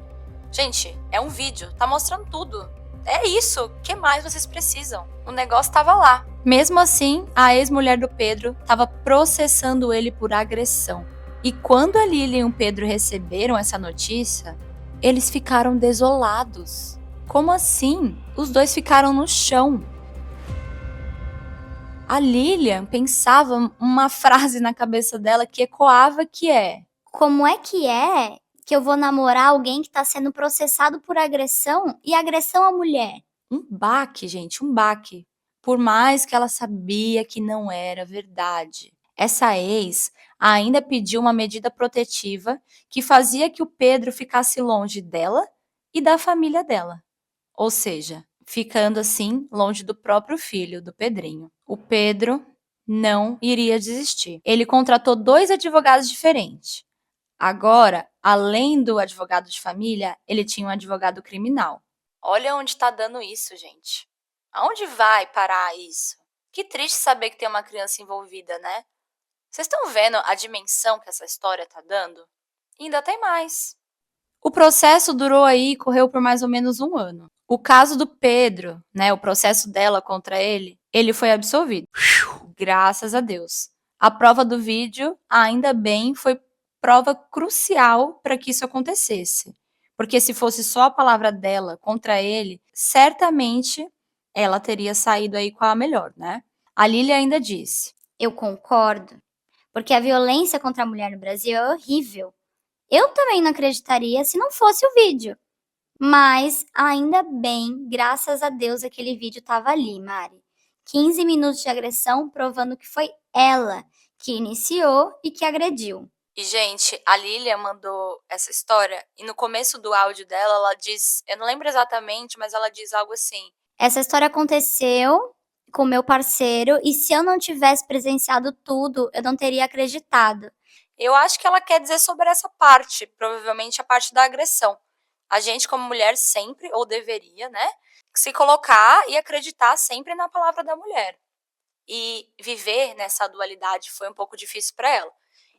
Gente, é um vídeo, tá mostrando tudo. É isso, o que mais vocês precisam? O negócio tava lá. Mesmo assim, a ex-mulher do Pedro estava processando ele por agressão. E quando a Lilian e o Pedro receberam essa notícia, eles ficaram desolados. Como assim? Os dois ficaram no chão. A Lilian pensava uma frase na cabeça dela que ecoava que é: Como é que eu vou namorar alguém que tá sendo processado por agressão e agressão à mulher? um baque, gente, um baque. Por mais que ela sabia que não era verdade. Essa ex ainda pediu uma medida protetiva que fazia que o Pedro ficasse longe dela e da família dela. Ou seja, ficando assim longe do próprio filho, do Pedrinho. O Pedro não iria desistir. Ele contratou 2 advogados diferentes. Agora, além do advogado de família, ele tinha um advogado criminal. Olha onde tá dando isso, gente. Aonde vai parar isso? Que triste saber que tem uma criança envolvida, né? Vocês estão vendo a dimensão que essa história tá dando? E ainda tem mais. O processo durou aí, correu por mais ou menos 1 ano. O caso do Pedro, né, o processo dela contra ele foi absolvido. Graças a Deus. A prova do vídeo, ainda bem, foi prova crucial para que isso acontecesse. Porque se fosse só a palavra dela contra ele, certamente ela teria saído aí com a melhor, né? A Lili ainda disse: Eu concordo, porque a violência contra a mulher no Brasil é horrível. Eu também não acreditaria se não fosse o vídeo. Mas, ainda bem, graças a Deus, aquele vídeo estava ali, Mari. 15 minutos de agressão provando que foi ela que iniciou e que agrediu. E, gente, a Lilian mandou essa história e no começo do áudio dela, ela diz, eu não lembro exatamente, mas ela diz algo assim: Essa história aconteceu com meu parceiro e se eu não tivesse presenciado tudo, eu não teria acreditado. Eu acho que ela quer dizer sobre essa parte, provavelmente a parte da agressão. A gente, como mulher, sempre, ou deveria, né, se colocar e acreditar sempre na palavra da mulher. E viver nessa dualidade foi um pouco difícil para ela.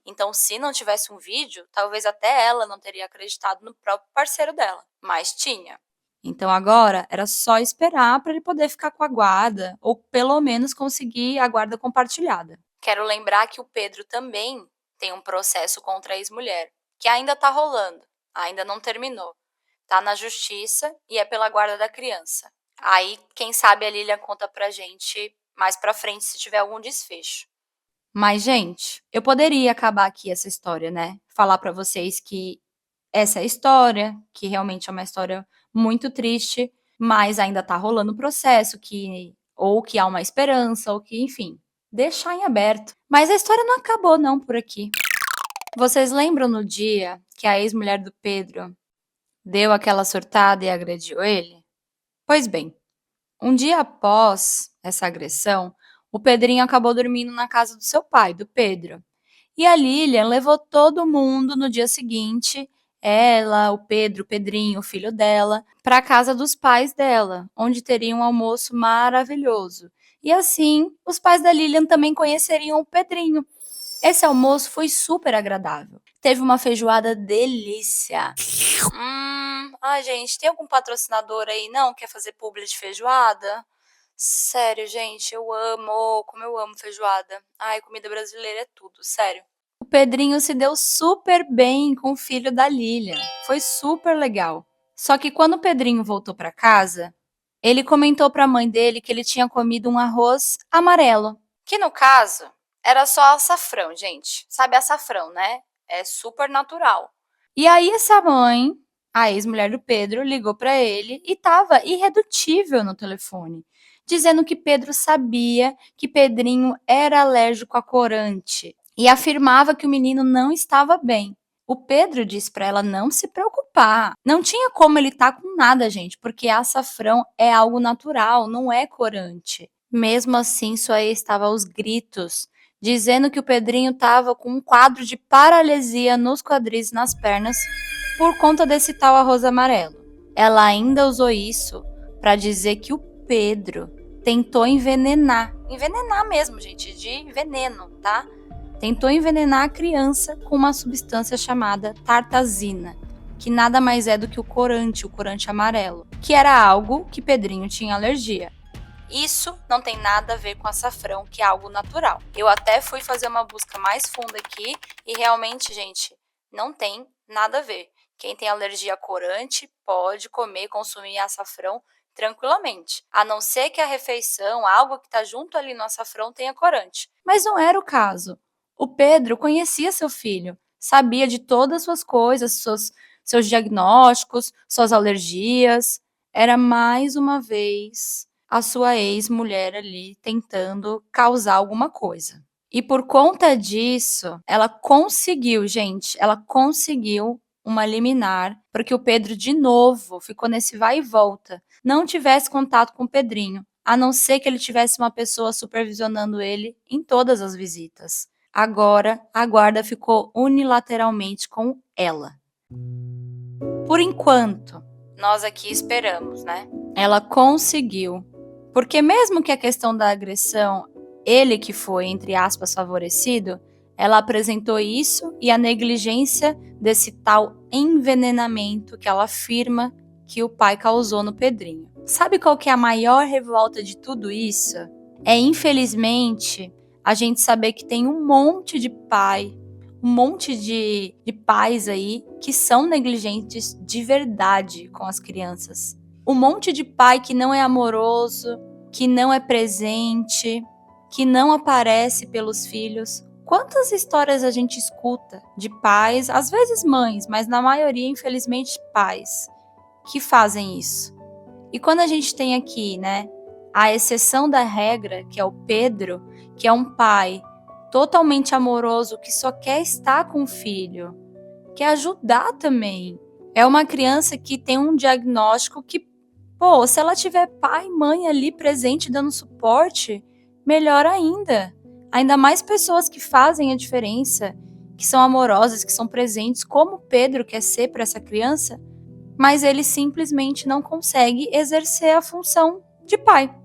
Então, se não tivesse um vídeo, talvez até ela não teria acreditado no próprio parceiro dela, mas tinha. Então agora era só esperar para ele poder ficar com a guarda, ou pelo menos conseguir a guarda compartilhada. Quero lembrar que o Pedro também tem um processo contra a ex-mulher, que ainda tá rolando, ainda não terminou. Tá na justiça e é pela guarda da criança. Aí, quem sabe a Lilian conta pra gente mais pra frente se tiver algum desfecho. Mas, gente, eu poderia acabar aqui essa história, né? Falar pra vocês que essa é a história, que realmente é uma história muito triste, mas ainda tá rolando o processo, ou que há uma esperança, ou que, enfim, deixar em aberto. Mas a história não acabou não por aqui. Vocês lembram no dia que a ex-mulher do Pedro deu aquela surtada e agrediu ele? Pois bem, um dia após essa agressão, o Pedrinho acabou dormindo na casa do seu pai, do Pedro. E a Lilian levou todo mundo no dia seguinte ela, o Pedro, o Pedrinho, o filho dela, para a casa dos pais dela, onde teriam um almoço maravilhoso. E assim, os pais da Lilian também conheceriam o Pedrinho. Esse almoço foi super agradável. Teve uma feijoada delícia. Ai, gente, tem algum patrocinador aí, não? Quer fazer publi de feijoada? Sério, gente, como eu amo feijoada. Ai, comida brasileira é tudo, sério. O Pedrinho se deu super bem com o filho da Lilian. Foi super legal. Só que quando o Pedrinho voltou para casa, ele comentou para a mãe dele que ele tinha comido um arroz amarelo. Que no caso, era só açafrão, gente. Sabe açafrão, né? É super natural. E aí essa mãe, a ex-mulher do Pedro, ligou para ele e estava irredutível no telefone, dizendo que Pedro sabia que Pedrinho era alérgico a corante e afirmava que o menino não estava bem. O Pedro disse para ela não se preocupar. Não tinha como ele estar com nada, gente, porque açafrão é algo natural, não é corante. Mesmo assim, sua ex estava aos gritos, dizendo que o Pedrinho estava com um quadro de paralisia nos quadris e nas pernas por conta desse tal arroz amarelo. Ela ainda usou isso para dizer que o Pedro tentou envenenar mesmo, gente, de veneno, tá? Tentou envenenar a criança com uma substância chamada tartazina, que nada mais é do que o corante amarelo, que era algo que Pedrinho tinha alergia. Isso não tem nada a ver com açafrão, que é algo natural. Eu até fui fazer uma busca mais funda aqui e realmente, gente, não tem nada a ver. Quem tem alergia a corante pode comer e consumir açafrão tranquilamente, a não ser que a refeição, algo que está junto ali no açafrão, tenha corante. Mas não era o caso. O Pedro conhecia seu filho, sabia de todas as suas coisas, seus diagnósticos, suas alergias. Era mais uma vez a sua ex-mulher ali tentando causar alguma coisa. E por conta disso, ela conseguiu uma liminar, porque o Pedro de novo ficou nesse vai e volta, não tivesse contato com o Pedrinho, a não ser que ele tivesse uma pessoa supervisionando ele em todas as visitas. Agora, a guarda ficou unilateralmente com ela. Por enquanto, nós aqui esperamos, né? Ela conseguiu. Porque mesmo que a questão da agressão, ele que foi, entre aspas, favorecido, ela apresentou isso e a negligência desse tal envenenamento que ela afirma que o pai causou no Pedrinho. Sabe qual que é a maior revolta de tudo isso? É, infelizmente, a gente saber que tem um monte de pais aí que são negligentes de verdade com as crianças. Um monte de pai que não é amoroso, que não é presente, que não aparece pelos filhos. Quantas histórias a gente escuta de pais, às vezes mães, mas na maioria, infelizmente, pais, que fazem isso. E quando a gente tem aqui, né, a exceção da regra, que é o Pedro, que é um pai totalmente amoroso, que só quer estar com o filho, quer ajudar também. É uma criança que tem um diagnóstico que, se ela tiver pai e mãe ali presente dando suporte, melhor ainda. Ainda mais pessoas que fazem a diferença, que são amorosas, que são presentes, como o Pedro quer ser para essa criança, mas ele simplesmente não consegue exercer a função de pai.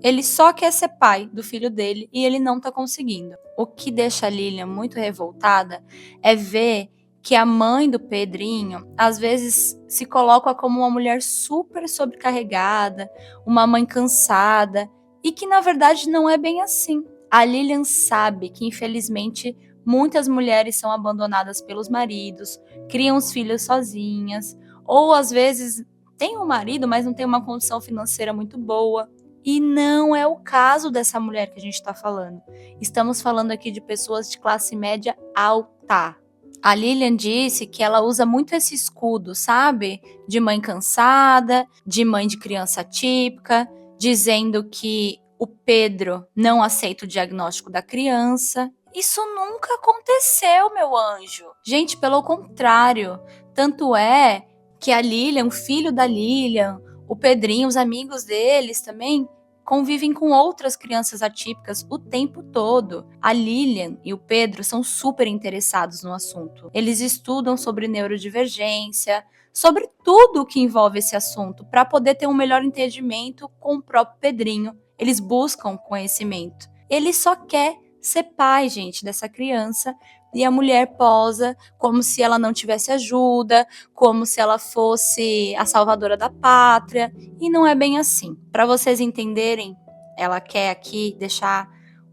Ele só quer ser pai do filho dele e ele não está conseguindo. O que deixa a Lilian muito revoltada é ver que a mãe do Pedrinho, às vezes, se coloca como uma mulher super sobrecarregada, uma mãe cansada, e que, na verdade, não é bem assim. A Lilian sabe que, infelizmente, muitas mulheres são abandonadas pelos maridos, criam os filhos sozinhas, ou, às vezes, tem um marido, mas não tem uma condição financeira muito boa. E não é o caso dessa mulher que a gente está falando. Estamos falando aqui de pessoas de classe média alta. A Lilian disse que ela usa muito esse escudo, sabe? De mãe cansada, de mãe de criança típica, dizendo que o Pedro não aceita o diagnóstico da criança. Isso nunca aconteceu, meu anjo. Gente, pelo contrário. Tanto é que a Lilian, o filho da Lilian, o Pedrinho, os amigos deles também, convivem com outras crianças atípicas o tempo todo. A Lilian e o Pedro são super interessados no assunto. Eles estudam sobre neurodivergência, sobre tudo o que envolve esse assunto, para poder ter um melhor entendimento com o próprio Pedrinho. Eles buscam conhecimento. Ele só quer ser pai, gente, dessa criança. E a mulher posa como se ela não tivesse ajuda, como se ela fosse a salvadora da pátria. E não é bem assim. Para vocês entenderem, ela quer aqui deixar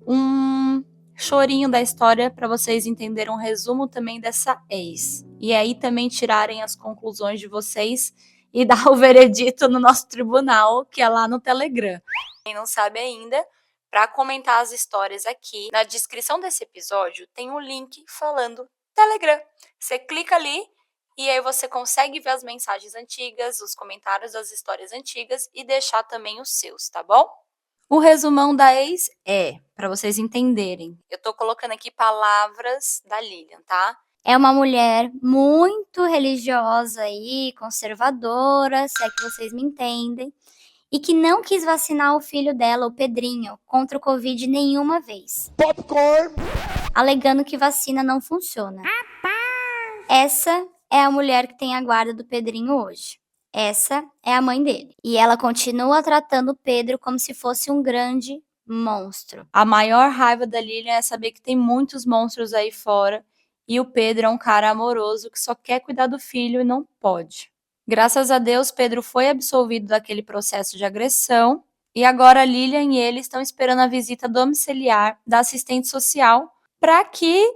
um chorinho da história para vocês entenderem um resumo também dessa ex. E aí também tirarem as conclusões de vocês e dar o veredito no nosso tribunal, que é lá no Telegram. Quem não sabe ainda, para comentar as histórias aqui, na descrição desse episódio tem um link falando Telegram. Você clica ali e aí você consegue ver as mensagens antigas, os comentários das histórias antigas e deixar também os seus, tá bom? O resumão da ex para vocês entenderem, eu tô colocando aqui palavras da Lilian, tá? É uma mulher muito religiosa e conservadora, se é que vocês me entendem, e que não quis vacinar o filho dela, o Pedrinho, contra o Covid nenhuma vez. Popcorn! Alegando que vacina não funciona. Essa é a mulher que tem a guarda do Pedrinho hoje. Essa é a mãe dele. E ela continua tratando o Pedro como se fosse um grande monstro. A maior raiva da Lilian é saber que tem muitos monstros aí fora e o Pedro é um cara amoroso que só quer cuidar do filho e não pode. Graças a Deus, Pedro foi absolvido daquele processo de agressão e agora a Lilian e ele estão esperando a visita domiciliar da assistente social para que,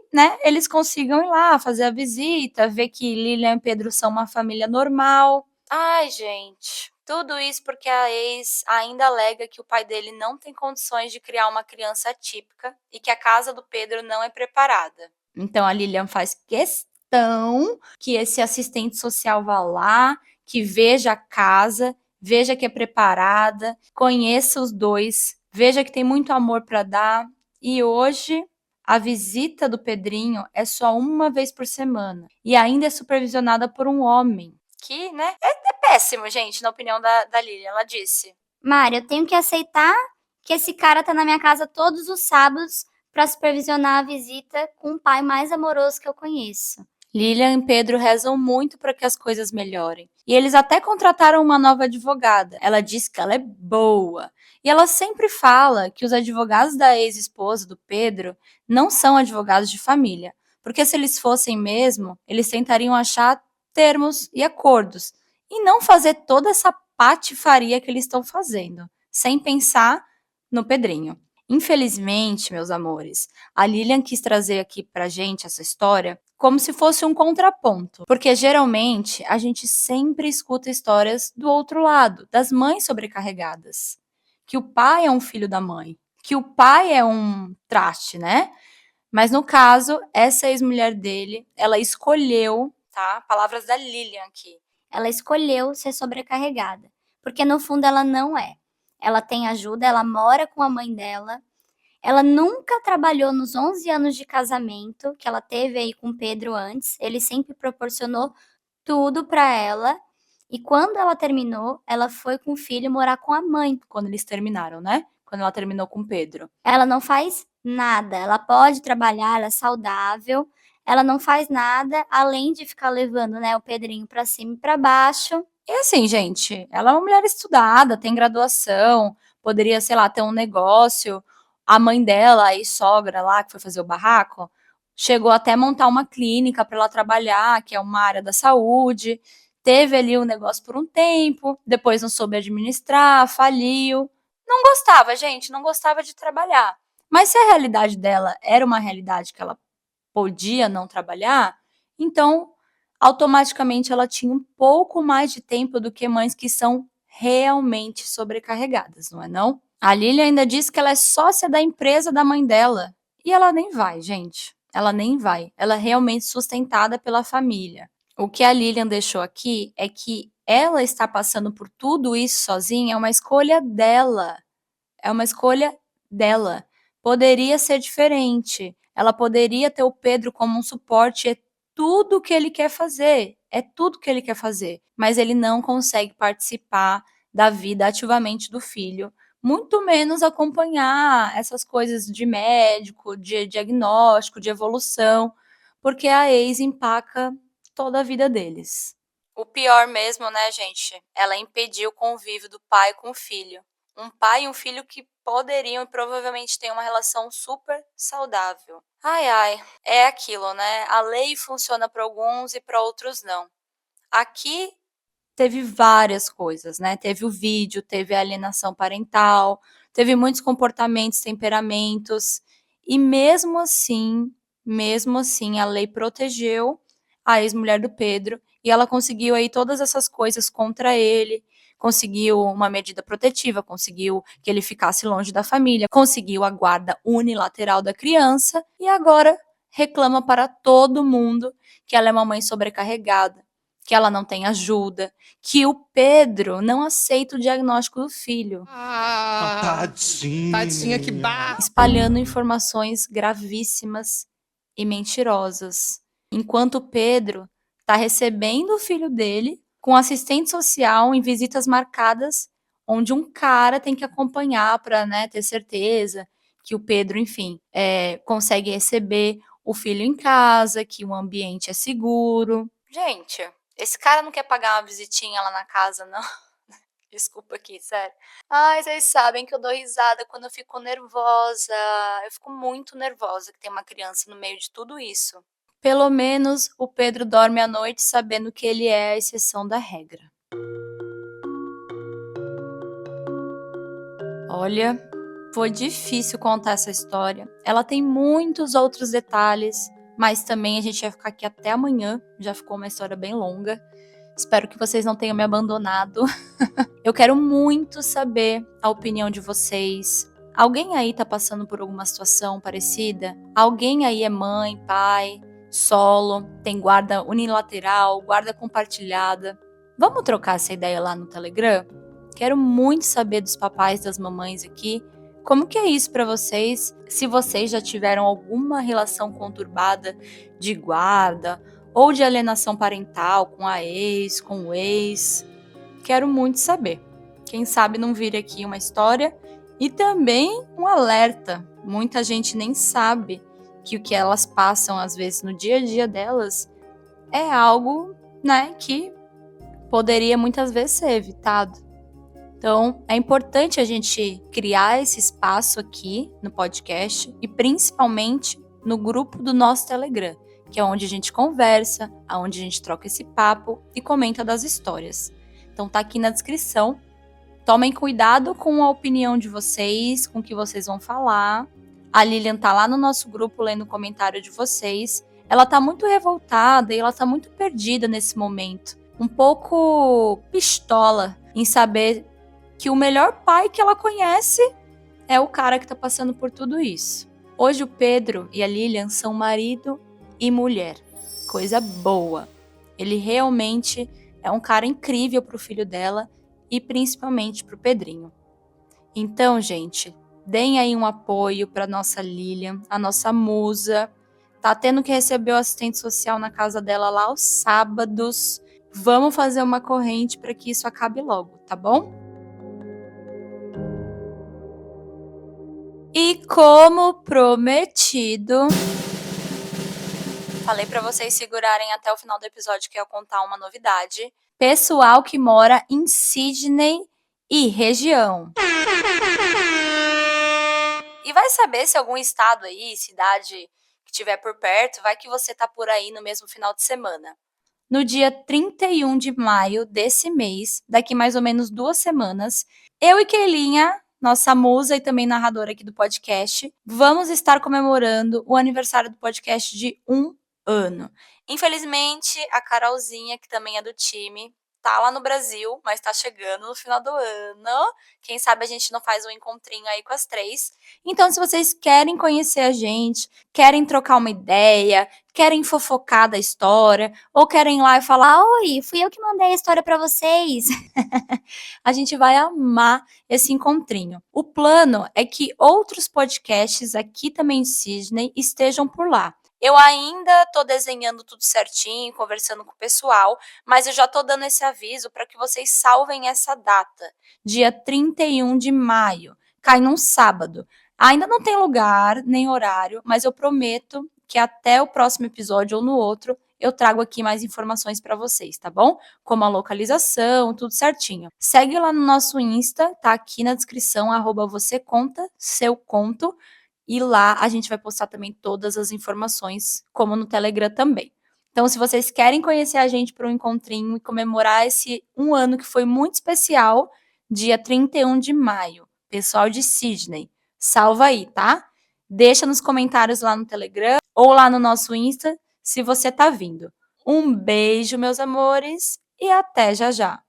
eles consigam ir lá fazer a visita, ver que Lilian e Pedro são uma família normal. Ai, gente, tudo isso porque a ex ainda alega que o pai dele não tem condições de criar uma criança atípica e que a casa do Pedro não é preparada. Então a Lilian faz questão que esse assistente social vá lá, que veja a casa, veja que é preparada, conheça os dois, veja que tem muito amor para dar. E hoje a visita do Pedrinho é só uma vez por semana e ainda é supervisionada por um homem. Que, é péssimo, gente, na opinião da Lilian, ela disse. Mari, eu tenho que aceitar que esse cara tá na minha casa todos os sábados para supervisionar a visita com o pai mais amoroso que eu conheço. Lilian e Pedro rezam muito para que as coisas melhorem. E eles até contrataram uma nova advogada. Ela diz que ela é boa. E ela sempre fala que os advogados da ex-esposa do Pedro não são advogados de família. Porque se eles fossem mesmo, eles tentariam achar termos e acordos. E não fazer toda essa patifaria que eles estão fazendo. Sem pensar no Pedrinho. Infelizmente, meus amores, a Lilian quis trazer aqui pra gente essa história como se fosse um contraponto, porque geralmente a gente sempre escuta histórias do outro lado, das mães sobrecarregadas, que o pai é um filho da mãe, que o pai é um traste, Mas no caso, essa ex-mulher dele, ela escolheu, tá? Palavras da Lilian aqui. Ela escolheu ser sobrecarregada, porque no fundo ela não é. Ela tem ajuda, ela mora com a mãe dela. Ela nunca trabalhou nos 11 anos de casamento que ela teve aí com o Pedro antes. Ele sempre proporcionou tudo para ela. E quando ela terminou, ela foi com o filho morar com a mãe. Quando eles terminaram, Quando ela terminou com o Pedro. Ela não faz nada. Ela pode trabalhar, ela é saudável. Ela não faz nada além de ficar levando, o Pedrinho para cima e para baixo. E assim, gente, ela é uma mulher estudada, tem graduação, poderia, sei lá, ter um negócio. A mãe dela, a ex-sogra lá, que foi fazer o barraco, chegou até a montar uma clínica para ela trabalhar, que é uma área da saúde. Teve ali um negócio por um tempo, depois não soube administrar, faliu. Não gostava, gente, não gostava de trabalhar. Mas se a realidade dela era uma realidade que ela podia não trabalhar, então automaticamente ela tinha um pouco mais de tempo do que mães que são realmente sobrecarregadas, não é não? A Lilian ainda diz que ela é sócia da empresa da mãe dela. E ela nem vai, gente. Ela nem vai. Ela é realmente sustentada pela família. O que a Lilian deixou aqui é que ela está passando por tudo isso sozinha, é uma escolha dela. É uma escolha dela. Poderia ser diferente. Ela poderia ter o Pedro como um suporte. É tudo que ele quer fazer. É tudo que ele quer fazer. Mas ele não consegue participar da vida ativamente do filho, muito menos acompanhar essas coisas de médico, de diagnóstico, de evolução, porque a ex empaca toda a vida deles. O pior mesmo, né, gente? Ela impediu o convívio do pai com o filho. Um pai e um filho que poderiam e provavelmente têm uma relação super saudável. Ai, ai, é aquilo, né? A lei funciona para alguns e para outros não. Aqui teve várias coisas, né? Teve o vídeo, teve a alienação parental, teve muitos comportamentos, temperamentos, e mesmo assim, a lei protegeu a ex-mulher do Pedro e ela conseguiu aí todas essas coisas contra ele, conseguiu uma medida protetiva, conseguiu que ele ficasse longe da família, conseguiu a guarda unilateral da criança e agora reclama para todo mundo que ela é uma mãe sobrecarregada, que ela não tem ajuda, que o Pedro não aceita o diagnóstico do filho. Tadinha, que barra. Espalhando informações gravíssimas e mentirosas. Enquanto o Pedro está recebendo o filho dele com assistente social em visitas marcadas, onde um cara tem que acompanhar para, né, ter certeza que o Pedro, enfim, consegue receber o filho em casa, que o ambiente é seguro. Gente, esse cara não quer pagar uma visitinha lá na casa, não? Desculpa aqui, sério. Ai, vocês sabem que eu dou risada quando eu fico nervosa. Eu fico muito nervosa que tem uma criança no meio de tudo isso. Pelo menos o Pedro dorme à noite sabendo que ele é a exceção da regra. Olha, foi difícil contar essa história. Ela tem muitos outros detalhes, mas também a gente vai ficar aqui até amanhã. Já ficou uma história bem longa. Espero que vocês não tenham me abandonado. Eu quero muito saber a opinião de vocês. Alguém aí tá passando por alguma situação parecida? Alguém aí é mãe, pai, solo, tem guarda unilateral, guarda compartilhada? Vamos trocar essa ideia lá no Telegram? Quero muito saber dos papais, das mamães aqui. Como que é isso pra vocês? Se vocês já tiveram alguma relação conturbada de guarda ou de alienação parental com a ex, com o ex. Quero muito saber. Quem sabe não vire aqui uma história e também um alerta. Muita gente nem sabe que o que elas passam às vezes no dia a dia delas é algo, né, que poderia muitas vezes ser evitado. Então, é importante a gente criar esse espaço aqui no podcast e principalmente no grupo do nosso Telegram, que é onde a gente conversa, onde a gente troca esse papo e comenta das histórias. Então tá aqui na descrição. Tomem cuidado com a opinião de vocês, com o que vocês vão falar. A Lilian tá lá no nosso grupo lendo o comentário de vocês. Ela tá muito revoltada e ela tá muito perdida nesse momento. Um pouco pistola em saber que o melhor pai que ela conhece é o cara que tá passando por tudo isso. Hoje o Pedro e a Lilian são marido e mulher. Coisa boa. Ele realmente é um cara incrível pro filho dela e principalmente pro Pedrinho. Então, gente, deem aí um apoio pra nossa Lilian, a nossa musa. Tá tendo que receber o assistente social na casa dela lá aos sábados. Vamos fazer uma corrente para que isso acabe logo, tá bom? E como prometido, falei para vocês segurarem até o final do episódio que eu ia contar uma novidade. Pessoal que mora em Sydney e região. E vai saber se algum estado aí, cidade que tiver por perto, vai que você tá por aí no mesmo final de semana. No dia 31 de maio desse mês, daqui mais ou menos 2 semanas, eu e Keilinha, nossa musa e também narradora aqui do podcast, vamos estar comemorando o aniversário do podcast de 1 ano. Infelizmente, a Carolzinha, que também é do time, tá lá no Brasil, mas tá chegando no final do ano. Quem sabe a gente não faz um encontrinho aí com as 3. Então, se vocês querem conhecer a gente, querem trocar uma ideia, querem fofocar da história, ou querem ir lá e falar, Oi, fui eu que mandei a história pra vocês. a gente vai amar esse encontrinho. O plano é que outros podcasts aqui também de Sydney estejam por lá. Eu ainda tô desenhando tudo certinho, conversando com o pessoal, mas eu já tô dando esse aviso para que vocês salvem essa data, dia 31 de maio, cai num sábado. Ainda não tem lugar nem horário, mas eu prometo que até o próximo episódio ou no outro eu trago aqui mais informações para vocês, tá bom? Como a localização, tudo certinho. Segue lá no nosso Insta, tá aqui na descrição, @vocêconta_seu-conto. E lá a gente vai postar também todas as informações, como no Telegram também. Então, se vocês querem conhecer a gente para um encontrinho e comemorar esse um ano que foi muito especial, dia 31 de maio, pessoal de Sydney, salva aí, tá? Deixa nos comentários lá no Telegram ou lá no nosso Insta se você tá vindo. Um beijo, meus amores, e até já já.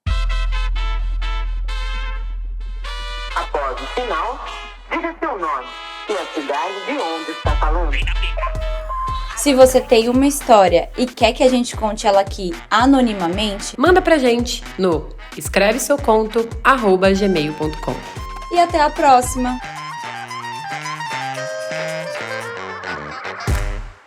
Após o sinal, diga seu nome e a cidade de onde está falando. Se você tem uma história e quer que a gente conte ela aqui anonimamente, Manda pra gente no escreveseuconto@gmail.com. e até a próxima!